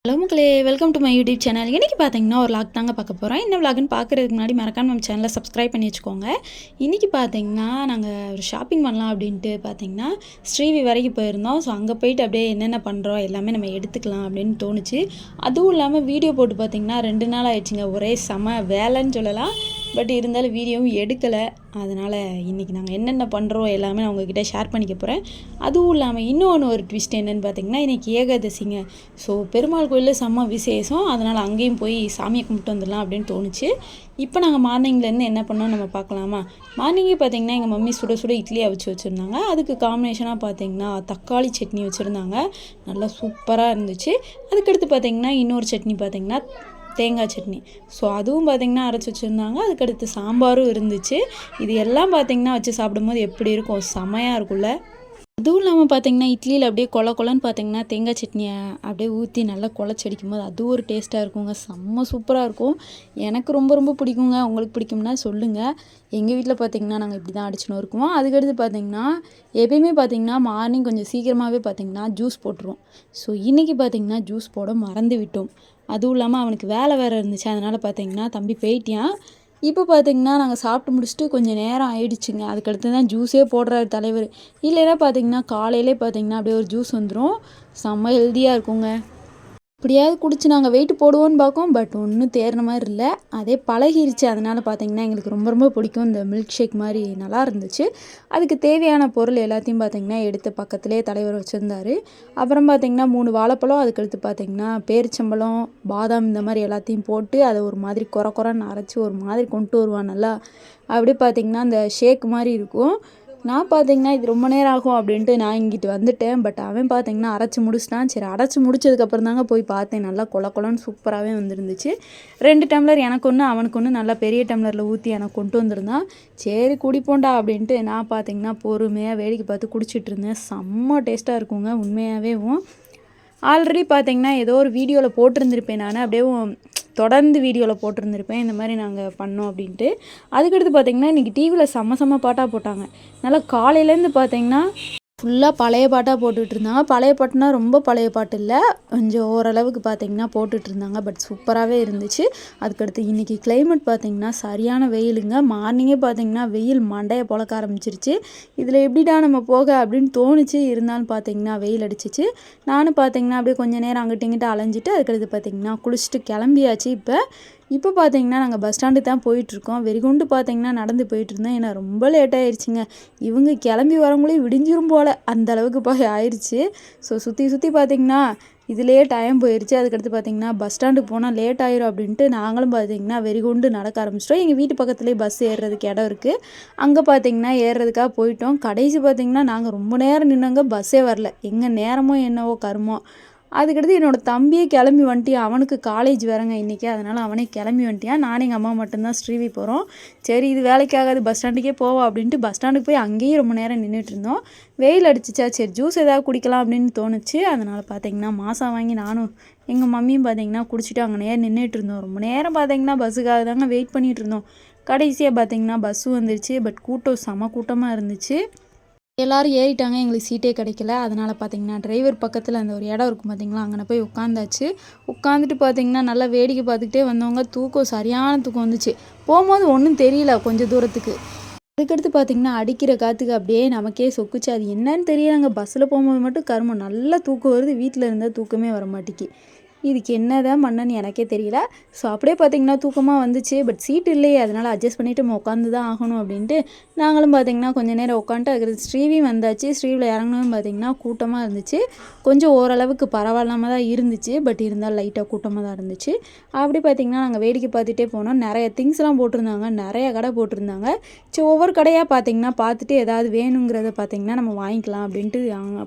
Hello மக்களே, welcome to my YouTube channel. இன்றைக்கி பார்த்தீங்கன்னா ஒரு வ்ளாக் தாங்க பார்க்க போகிறோம். என்ன வ்ளாக்னு பார்க்குறதுக்கு முன்னாடி மறக்காம நம்ம சேனலை சப்ஸ்கிரைப் பண்ணி வச்சுக்கோங்க. இன்றைக்கி பார்த்தீங்கன்னா நாங்கள் ஒரு ஷாப்பிங் பண்ணலாம் அப்படின்ட்டு பார்த்தீங்கன்னா ஸ்ரீவி வரைக்கும் போயிருந்தோம். ஸோ அங்கே போயிட்டு அப்படியே என்னென்ன பண்ணுறோம் எல்லாமே நம்ம எடுத்துக்கலாம் அப்படின்னு தோணுச்சு. அதுவும் இல்லாமல் வீடியோ போட்டு பார்த்தீங்கன்னா 2 நாள் ஆயிடுச்சுங்க. ஒரே செம வேலைன்னு சொல்லலாம். பட் இருந்தாலும் வீடியோவும் எடுக்கலை. அதனால் இன்றைக்கி நாங்கள் என்னென்ன பண்ணுறோம் எல்லாமே நான் உங்ககிட்ட ஷேர் பண்ணிக்க போகிறேன். அதுவும் இல்லாமல் இன்னொன்று ஒரு ட்விஸ்ட் என்னென்னு பார்த்தீங்கன்னா இன்றைக்கி ஏகாதசிங்க. ஸோ பெருமாள் கோயிலில் செம்ம விசேஷம். அதனால் அங்கேயும் போய் சாமியை கும்பிட்டு வந்துடலாம் அப்படின்னு தோணுச்சு. இப்போ நாங்கள் மார்னிங்லேருந்து என்ன பண்ணோம் நம்ம பார்க்கலாமா? மார்னிங்கே பார்த்தீங்கன்னா எங்கள் மம்மி சுட சுட இட்லி அவிச்சு வச்சுருந்தாங்க. அதுக்கு காம்பினேஷனாக பார்த்தீங்கன்னா தக்காளி சட்னி வச்சுருந்தாங்க. நல்லா சூப்பராக இருந்துச்சு. அதுக்கடுத்து பார்த்தீங்கன்னா இன்னொரு சட்னி பார்த்தீங்கன்னா தேங்காய் சட்னி. ஸோ அதுவும் பார்த்திங்கன்னா அரைச்சி வச்சுருந்தாங்க. அதுக்கடுத்து சாம்பாரும் இருந்துச்சு. இது எல்லாம் பார்த்திங்கன்னா வச்சு சாப்பிடும்போது எப்படி இருக்கும், செமையாக இருக்கும்ல. அதுவும் இல்லாமல் பார்த்திங்கன்னா இட்லியில் அப்படியே கொலன்னு பார்த்திங்கன்னா தேங்காய் சட்னியை அப்படியே ஊற்றி நல்லா குழச்சடிக்கும் போது அது ஒரு டேஸ்ட்டாக இருக்குங்க. செம்ம சூப்பராக இருக்கும். எனக்கு ரொம்ப ரொம்ப பிடிக்குங்க. உங்களுக்கு பிடிக்கும்னா சொல்லுங்கள். எங்கள் வீட்டில் பார்த்திங்கன்னா நாங்கள் இப்படி தான் அடிச்சுன்னு இருக்குவோம். அதுக்கடுத்து பார்த்திங்கன்னா எப்பயுமே பார்த்திங்கன்னா மார்னிங் கொஞ்சம் சீக்கிரமாகவே பார்த்திங்கன்னா ஜூஸ் போட்டுருவோம். ஸோ இன்றைக்கி பார்த்திங்கன்னா ஜூஸ் போட மறந்து விட்டோம். அதுவும் இல்லாமல் அவனுக்கு வேலை வேறு இருந்துச்சு. அதனால் பார்த்திங்கன்னா தம்பி போயிட்டான். இப்போ பார்த்திங்கன்னா நாங்கள் சாப்பிட்டு முடிச்சுட்டு கொஞ்சம் நேரம் ஆயிடுச்சுங்க. அதுக்கடுத்து தான் ஜூஸே போடுறாரு தலைவர். இல்லைன்னா பார்த்திங்கன்னா காலையிலே பார்த்திங்கன்னா அப்படியே ஒரு ஜூஸ் வந்துடும். செம்ம ஹெல்த்தியாக இருக்குங்க. எப்படியாவது குடிச்சு நாங்கள் வெயிட் போடுவோன்னு பார்க்கோம். பட் ஒன்றும் தேர்ன மாதிரி இல்லை. அதே பழகிருச்சு. அதனால் பார்த்திங்கன்னா எங்களுக்கு ரொம்ப ரொம்ப பிடிக்கும். இந்த மில்க் ஷேக் மாதிரி நல்லா இருந்துச்சு. அதுக்கு தேவையான பொருள் எல்லாத்தையும் பார்த்திங்கன்னா எடுத்து பக்கத்துலேயே தலைவர் வச்சுருந்தாரு. அப்புறம் பார்த்திங்கன்னா 3 வாழைப்பழம், அதுக்கடுத்து பார்த்திங்கன்னா பேரிச்சம்பழம், பாதாம் இந்த மாதிரி எல்லாத்தையும் போட்டு அதை ஒரு மாதிரி குறன்னு அரைச்சி ஒரு மாதிரி கொண்டு வருவான் நல்லா. அப்படியே பார்த்திங்கன்னா அந்த ஷேக் மாதிரி இருக்கும். நான் பார்த்திங்கன்னா இது ரொம்ப நேரம் ஆகும் அப்படின்ட்டு நான் இங்கிட்டு வந்துட்டேன். பட் அவன் பார்த்திங்கன்னா அரைச்சி முடிச்சிட்டான். சரி அரைச்சி முடிச்சதுக்கப்புறம் தாங்க போய் பார்த்தேன். நல்லா கொலன்னு சூப்பராகவே வந்துருந்துச்சு. 2 டம்ளர் எனக்கு ஒன்று அவனுக்கு ஒன்று நல்லா பெரிய டம்ளரில் ஊற்றி எனக்கு கொண்டு வந்திருந்தான். சரி குடிப்போண்டா அப்படின்ட்டு நான் பார்த்திங்கன்னா பொறுமையாக வேடிக்கை பார்த்து குடிச்சிட்டு இருந்தேன். செம்ம டேஸ்ட்டாக இருக்குங்க உண்மையாகவேவும். ஆல்ரெடி பார்த்திங்கன்னா ஏதோ ஒரு வீடியோவில் போட்டிருந்துருப்பேன். நான் அப்படியே தொடர்ந்து வீடியோவில் போட்டிருந்துருப்பேன் இந்த மாதிரி நாங்கள் பண்ணோம் அப்படின்ட்டு. அதுக்கடுத்து பார்த்திங்கன்னா இன்றைக்கி டிவியில் செம்ம பாட்டாக போட்டாங்க. நல்லா காலையிலேருந்து பார்த்திங்கன்னா ஃபுல்லாக பழைய பாட்டாக போட்டுக்கிட்டு இருந்தாங்க. பழைய பாட்டுனா ரொம்ப பழைய பாட்டு இல்லை, கொஞ்சம் ஓரளவுக்கு பார்த்திங்கன்னா போட்டுட்ருந்தாங்க. பட் சூப்பராகவே இருந்துச்சு. அதுக்கடுத்து இன்றைக்கி கிளைமேட் பார்த்திங்கன்னா சரியான வெயிலுங்க. மார்னிங்கே பார்த்திங்கன்னா வெயில் மண்டையை பொழக்க ஆரம்பிச்சிருச்சு. இதில் எப்படிடா நம்ம போக அப்படின்னு தோணுச்சு. இருந்தாலும் பார்த்திங்கன்னா வெயில் அடிச்சிச்சு. நானும் பார்த்திங்கன்னா அப்படியே கொஞ்சம் நேரம் அங்கிட்ட இங்கிட்ட அலைஞ்சிட்டு அதுக்கடுத்து பார்த்திங்கன்னா குளிச்சுட்டு கிளம்பியாச்சு. இப்போ பார்த்திங்கன்னா நாங்கள் பஸ் ஸ்டாண்டுக்கு தான் போயிட்டுருக்கோம். வெறிகுண்டு பார்த்திங்கன்னா நடந்து போயிட்டுருந்தோம். ஏன்னா ரொம்ப லேட் ஆயிடுச்சுங்க. இவங்க கிளம்பி வரவங்களே விடிஞ்சிரும் போல் அந்தளவுக்கு போய் ஆயிடுச்சு. ஸோ சுற்றி பார்த்திங்கன்னா இதுலேயே டைம் போயிடுச்சு. அதுக்கடுத்து பார்த்திங்கன்னா பஸ் ஸ்டாண்டுக்கு போனால் லேட் ஆயிரும் அப்படின்ட்டு நாங்களும் பார்த்திங்கன்னா வெறிகுண்டு நடக்க ஆரம்பிச்சிட்டோம். எங்கள் வீட்டு பக்கத்துலேயே பஸ் ஏறுறதுக்கு இடம் இருக்குது. அங்கே பார்த்திங்கன்னா ஏறுறதுக்காக போயிட்டோம். கடைசி பார்த்திங்கன்னா நாங்கள் ரொம்ப நேரம் நின்னவங்க பஸ்ஸே வரல. எங்கள் நேரமோ என்னவோ கருமோ. அதுக்கடுத்து என்னோடய தம்பியே கிளம்பி வந்துட்டியான். அவனுக்கு காலேஜ் வேறங்க இன்றைக்கி. அதனால் அவனே கிளம்பி வந்துட்டியான். நானும் எங்கள் அம்மா மட்டும்தான் ஸ்ரீவி போகிறோம். சரி இது வேலைக்காகாது பஸ் ஸ்டாண்டுக்கே போவோம் அப்படின்ட்டு பஸ் ஸ்டாண்டுக்கு போய் அங்கேயும் ரொம்ப நேரம் நின்றுட்டு இருந்தோம். வெயில் அடிச்சிச்சா சரி ஜூஸ் ஏதாவது குடிக்கலாம் அப்படின்னு தோணுச்சு. அதனால் பார்த்திங்கன்னா மாசா வாங்கி நானும் எங்கள் மம்மியும் பார்த்திங்கன்னா குடிச்சிட்டு அங்கே நேரம் நின்றுட்டு இருந்தோம். ரொம்ப நேரம் பார்த்திங்கன்னா பஸ்ஸுக்காக தாங்க வெயிட் பண்ணிகிட்டு இருந்தோம். கடைசியாக பார்த்திங்கன்னா பஸ்ஸு வந்துருச்சு. பட் கூட்டம் செம கூட்டமாக இருந்துச்சு. எல்லோரும் ஏறிட்டாங்க. எங்களுக்கு சீட்டே கிடைக்கல. அதனால் பார்த்திங்கன்னா டிரைவர் பக்கத்தில் அந்த ஒரு இடம் இருக்கும் பார்த்திங்களா, அங்கே போய் உட்காந்தாச்சு. உட்காந்துட்டு பார்த்திங்கன்னா நல்லா வேடிக்கை பார்த்துக்கிட்டே வந்தவங்க சரியான தூக்கம் வந்துச்சு. போகும்போது ஒன்றும் தெரியல கொஞ்சம் தூரத்துக்கு. அதுக்கடுத்து பார்த்திங்கன்னா அடிக்கிற காற்றுக்கு அப்படியே நமக்கே சொக்குச்சு. அது என்னன்னு தெரியலங்க. பஸ்ஸில் போகும்போது மட்டும் கருமம் நல்லா தூக்கம் வருது. வீட்டில் இருந்தால் தூக்கமே வர மாட்டேங்கி. இதுக்கு என்ன தான் பண்ணன்னு எனக்கே தெரியல. ஸோ அப்படியே பார்த்திங்கன்னா தூக்கமாக வந்துச்சு. பட் சீட் இல்லையே, அதனால் அட்ஜஸ்ட் பண்ணிவிட்டு நம்ம உட்காந்து தான் ஆகணும் அப்படின்ட்டு நாங்களும் பார்த்திங்கன்னா கொஞ்சம் நேரம் உட்காந்துட்டு அதுக்கு ஸ்ரீவியும் வந்தாச்சு. ஸ்ரீவில் இறங்கணும்னு பார்த்திங்கன்னா கூட்டமாக இருந்துச்சு. கொஞ்சம் ஓரளவுக்கு பரவாயில்லாமல் தான் இருந்துச்சு. பட் இருந்தாலும் லைட்டாக கூட்டமாக தான் இருந்துச்சு. அப்படி பார்த்திங்கன்னா நாங்கள் வேடிக்கை பார்த்துட்டே போனோம். நிறைய திங்ஸ்லாம் போட்டிருந்தாங்க. நிறைய கடை போட்டிருந்தாங்க. சரி ஒவ்வொரு கடையாக பார்த்திங்கன்னா பார்த்துட்டு ஏதாவது வேணுங்கிறத பார்த்திங்கன்னா நம்ம வாங்கிக்கலாம் அப்படின்ட்டு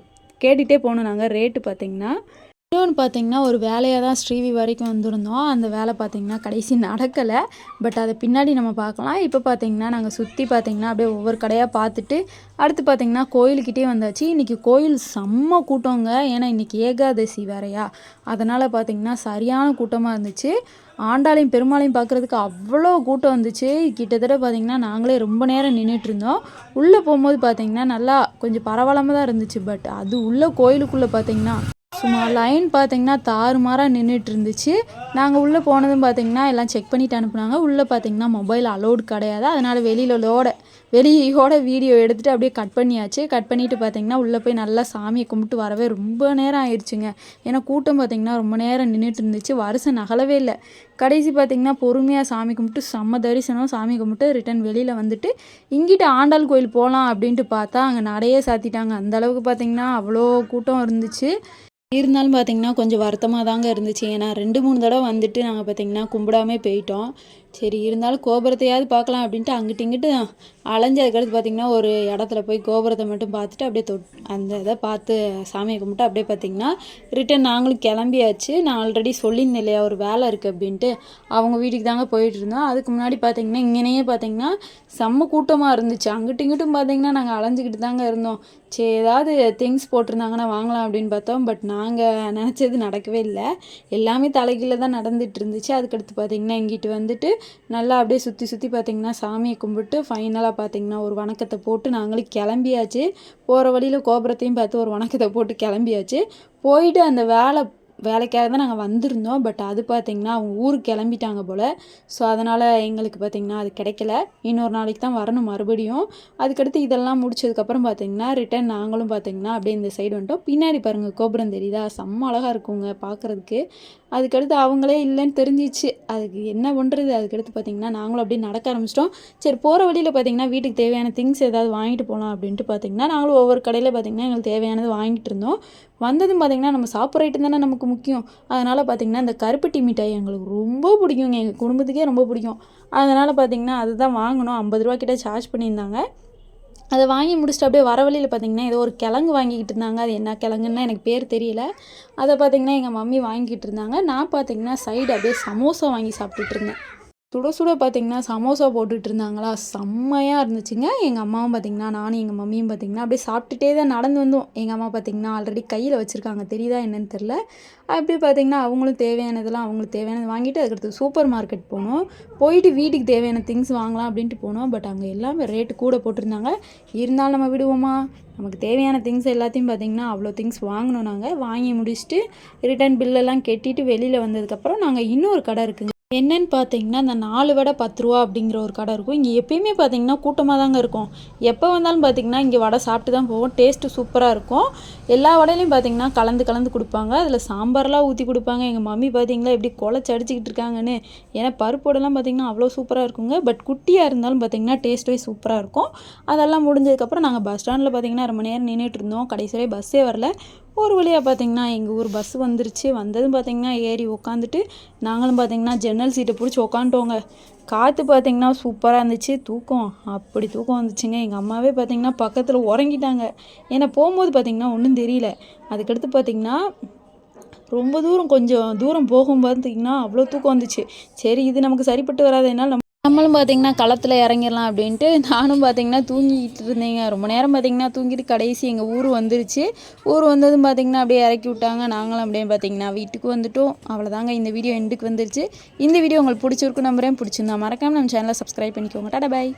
கேட்டுகிட்டே போனோம். நாங்கள் ரேட்டு பார்த்திங்கன்னா இன்னொன்று பார்த்திங்கன்னா ஒரு வேலையாக தான் ஸ்ரீவி வரைக்கும் வந்திருந்தோம். அந்த வேலை பார்த்திங்கன்னா கடைசி நடக்கலை. பட் அதை பின்னாடி நம்ம பார்க்கலாம். இப்போ பார்த்திங்கன்னா நாங்கள் சுற்றி பார்த்திங்கன்னா அப்படியே ஒவ்வொரு கடையாக பார்த்துட்டு அடுத்து பார்த்திங்கன்னா கோயிலுக்கிட்டே வந்தாச்சு. இன்றைக்கி கோயில் செம்ம கூட்டங்க. ஏன்னா இன்றைக்கி ஏகாதசி வேறையா, அதனால் பார்த்திங்கன்னா சரியான கூட்டமாக இருந்துச்சு. ஆண்டாளையும் பெருமாளையும் பார்க்குறதுக்கு அவ்வளோ கூட்டம் வந்துச்சு. கிட்டத்தட்ட பார்த்திங்கன்னா நாங்களே ரொம்ப நேரம் நின்றுட்டு இருந்தோம். உள்ளே போகும்போது பார்த்திங்கன்னா நல்லா கொஞ்சம் பரவாயில்லாமல் தான் இருந்துச்சு. பட் அது உள்ளே கோயிலுக்குள்ளே பார்த்திங்கன்னா சும்மா லைன் பார்த்தீங்கன்னா தாறுமாறாக நின்றுட்டு இருந்துச்சு. நாங்கள் உள்ளே போனதும் பார்த்தீங்கன்னா எல்லாம் செக் பண்ணிவிட்டு அனுப்புனாங்க. உள்ளே பார்த்தீங்கன்னா மொபைல் அலோடு கிடையாது. அதனால் வெளியோட வீடியோ எடுத்துகிட்டு அப்படியே கட் பண்ணியாச்சு. கட் பண்ணிவிட்டு பார்த்தீங்கன்னா உள்ளே போய் நல்லா சாமியை கும்பிட்டு வரவே ரொம்ப நேரம் ஆயிடுச்சுங்க. ஏன்னா கூட்டம் பார்த்தீங்கன்னா ரொம்ப நேரம் நின்றுட்டு இருந்துச்சு. வருஷம் நகலவே இல்லை. கடைசி பார்த்தீங்கன்னா பொறுமையாக சாமி கும்பிட்டு செம்ம தரிசனம் சாமி கும்பிட்டு ரிட்டன் வெளியில் வந்துட்டு இங்கிட்ட ஆண்டாள் கோயில் போகலாம் அப்படின்ட்டு பார்த்தா அங்கே நடையே சாத்திட்டாங்க. அந்தளவுக்கு பார்த்தீங்கன்னா அவ்வளோ கூட்டம் இருந்துச்சு. இருந்தாலும் பார்த்தீங்கன்னா கொஞ்சம் வருத்தமாக தாங்க இருந்துச்சு. ஏன்னா 2-3 தடவை வந்துட்டு நாங்கள் பார்த்தீங்கன்னா கும்பிடாமே போயிட்டோம். சரி இருந்தாலும் கோபுரத்தையாவது பார்க்கலாம் அப்படின்ட்டு அங்கிட்டு இங்கிட்டு அலைஞ்சதுக்கடுத்து பார்த்திங்கன்னா ஒரு இடத்துல போய் கோபுரத்தை மட்டும் பார்த்துட்டு அப்படியே அந்த இதை பார்த்து சாமியை கும்பிட்டு அப்படியே பார்த்திங்கன்னா ரிட்டன் நாங்களும் கிளம்பியாச்சு. நான் ஆல்ரெடி சொல்லியிருந்தேன் இல்லையா ஒரு வேலை இருக்குது அப்படின்ட்டு, அவங்க வீட்டுக்கு தாங்க போயிட்டு இருந்தோம். அதுக்கு முன்னாடி பார்த்திங்கன்னா இங்கேனையே பார்த்திங்கன்னா செம்ம கூட்டமாக இருந்துச்சு. அங்கிட்டும் இங்கிட்டும் பார்த்திங்கன்னா நாங்கள் அலைஞ்சிக்கிட்டு தாங்க இருந்தோம். சரி ஏதாவது திங்ஸ் போட்டிருந்தாங்கன்னா வாங்கலாம் அப்படின்னு பார்த்தோம். பட் நாங்கள் நினச்சது நடக்கவே இல்லை. எல்லாமே தலைகீழ தான் நடந்துகிட்டு இருந்துச்சு. அதுக்கடுத்து பார்த்திங்கன்னா இங்கிட்டு வந்துட்டு நல்லா அப்படியே சுற்றி பார்த்திங்கன்னா சாமியை கும்பிட்டு ஃபைனலாக பார்த்திங்கன்னா ஒரு வணக்கத்தை போட்டு நாங்களும் கிளம்பியாச்சு. போகிற வழியில் கோபுரத்தையும் பார்த்து ஒரு வணக்கத்தை போட்டு கிளம்பியாச்சு. போயிட்டு அந்த வேலைக்காக தான் நாங்கள் வந்திருந்தோம். பட் அது பார்த்திங்கன்னா அவங்க ஊருக்கு கிளம்பிட்டாங்க போல். ஸோ அதனால் எங்களுக்கு பார்த்திங்கன்னா அது கிடைக்கல. இன்னொரு நாளைக்கு தான் வரணும் மறுபடியும். அதுக்கடுத்து இதெல்லாம் முடிச்சதுக்கப்புறம் பார்த்திங்கன்னா ரிட்டன் நாங்களும் பார்த்திங்கன்னா அப்படியே இந்த சைடு வந்துட்டோம். பின்னாடி பாருங்கள் கோபுரம் தெரியுதா, செம்ம அழகாக இருக்குங்க பார்க்குறதுக்கு. அதுக்கடுத்து அவங்களே இல்லைன்னு தெரிஞ்சிச்சு. அதுக்கு என்ன பண்ணுறது. அதுக்கடுத்து பார்த்திங்கன்னா நாங்களும் அப்படியே நடக்க ஆரம்பிச்சிட்டோம். சரி போகிற வழியில் பார்த்திங்கன்னா வீட்டுக்கு தேவையான திங்ஸ் ஏதாவது வாங்கிட்டு போகலாம் அப்படின்ட்டு பார்த்திங்கன்னா நாங்களும் ஒவ்வொரு கடையில் பார்த்திங்கன்னா எங்களுக்கு தேவையானது வாங்கிட்டு இருந்தோம். வந்ததும் பார்த்திங்கன்னா நம்ம சாப்பிட்ற ஐட்டம் தானே நமக்கு முக்கியம். அதனால் பார்த்திங்கன்னா இந்த கருப்பட்டி மிட்டாய் எங்களுக்கு ரொம்ப பிடிக்குங்க. எங்கள் குடும்பத்துக்கே ரொம்ப பிடிக்கும். அதனால் பார்த்திங்கன்னா அதுதான் வாங்கினோம். 50 ரூபா கிட்ட சார்ஜ் பண்ணியிருந்தாங்க. அதை வாங்கி முடிச்சுட்டு அப்படியே வர வழியில் பார்த்திங்கன்னா ஏதோ ஒரு கிழங்கு வாங்கிக்கிட்டு இருந்தாங்க. அது என்ன கிழங்குன்னா எனக்கு பேர் தெரியல. அதை பார்த்திங்கன்னா எங்கள் மம்மி வாங்கிக்கிட்டு இருந்தாங்க. நான் பார்த்திங்கன்னா சைடு அப்படியே சமோசா வாங்கி சாப்பிட்டுட்டு இருந்தேன். சுட பார்த்திங்கன்னா சமோசா போட்டுட்டு இருந்தாங்களா, செம்மையாக இருந்துச்சுங்க. எங்கள் அம்மாவும் பார்த்திங்கன்னா நானும் எங்கள் மம்மியும் பார்த்திங்கன்னா அப்படியே சாப்பிட்டுட்டே தான் நடந்து வந்தோம். எங்கள் அம்மா பார்த்திங்கன்னா ஆல்ரெடி கையில் வச்சுருக்காங்க, தெரியுதா என்னன்னு தெரில. அப்படி பார்த்திங்கன்னா அவங்களுக்கு தேவையானது வாங்கிட்டு அதுக்கடுத்து சூப்பர் மார்க்கெட் போனோம். போயிட்டு வீட்டுக்கு தேவையான திங்ஸ் வாங்கலாம் அப்படின்ட்டு போனோம். பட் அங்கே எல்லாமே ரேட்டு கூட போட்டிருந்தாங்க. இருந்தாலும் நம்ம விடுவோமா, நமக்கு தேவையான திங்ஸ் எல்லாத்தையும் பார்த்திங்கன்னா அவ்வளோ திங்ஸ் வாங்கினோம். நாங்கள் வாங்கி முடிச்சுட்டு ரிட்டன் பில்லெல்லாம் கட்டிட்டு வெளியில் வந்ததுக்கப்புறம் நாங்கள் இன்னொரு கடை இருக்குங்க. என்னென்னு பார்த்தீங்கன்னா இந்த 4 வடை 10 ரூபா அப்படிங்கிற ஒரு கடை இருக்கும். இங்கே எப்பயுமே பார்த்தீங்கன்னா கூட்டமாக தாங்க இருக்கும். எப்போ வந்தாலும் பார்த்தீங்கன்னா இங்கே வடை சாப்பிட்டு தான் போவோம். டேஸ்ட்டு சூப்பராக இருக்கும். எல்லா வடையிலையும் பார்த்தீங்கன்னா கலந்து கொடுப்பாங்க. அதில் சாம்பார்லாம் ஊற்றி கொடுப்பாங்க. எங்கள் மம்மி பார்த்தீங்களா எப்படி குழச்சி அடிச்சிக்கிட்டு இருக்காங்கன்னு. ஏன்னா பருப்போடலாம் பார்த்தீங்கன்னா அவ்வளோ சூப்பராக இருக்குங்க. பட் குட்டியாக இருந்தாலும் பார்த்தீங்கன்னா டேஸ்ட்டே சூப்பராக இருக்கும். அதெல்லாம் முடிஞ்சதுக்கப்புறம் நாங்கள் பஸ் ஸ்டாண்டில் பார்த்தீங்கன்னா ரொம்ப நேரம் நின்றுட்டு இருந்தோம். கடைசியாக பஸ்ஸே வரல. ஒரு வழியாக பார்த்திங்கன்னா எங்கள் ஊர் பஸ் வந்துருச்சு. வந்ததும் பார்த்திங்கன்னா ஏறி உக்காந்துட்டு நாங்களும் பார்த்திங்கன்னா ஜன்னல் சீட்டை பிடிச்சி உக்காந்துட்டோங்க. காற்று பார்த்திங்கன்னா சூப்பராக இருந்துச்சு. அப்படி தூக்கம் வந்துச்சுங்க. எங்கள் அம்மாவே பார்த்திங்கன்னா பக்கத்தில் உறங்கிட்டாங்க. ஏன்னா போகும்போது பார்த்திங்கன்னா ஒன்றும் தெரியல. அதுக்கடுத்து பார்த்திங்கன்னா கொஞ்சம் தூரம் போகும் பார்த்திங்கன்னா அவ்வளோ தூக்கம் வந்துச்சு. சரி இது நமக்கு சரிப்பட்டு வராது, என்னால் நம்மளும் பார்த்திங்கன்னா களத்தில் இறங்கிடலாம் அப்படின்ட்டு நானும் பார்த்திங்கன்னா தூங்கிட்டு இருந்தேங்க. ரொம்ப நேரம் பார்த்திங்கன்னா தூங்கிட்டு கடைசி எங்கள் ஊர் வந்துருச்சு. ஊர் வந்ததும் பார்த்திங்கன்னா அப்படியே இறக்கி விட்டாங்க. நாங்களும் அப்படியே பார்த்திங்கன்னா வீட்டுக்கு வந்துட்டோம். அவ்வளோதாங்க, இந்த வீடியோ எண்டுக்கு வந்துருச்சு. இந்த வீடியோ உங்களுக்கு பிடிச்சிருக்கும் நம்புறேன். பிடிச்சிருந்தா மறக்காமல் நம்ம சேனலை சப்ஸ்கிரைப் பண்ணிக்கோங்க. டாடா பாய்.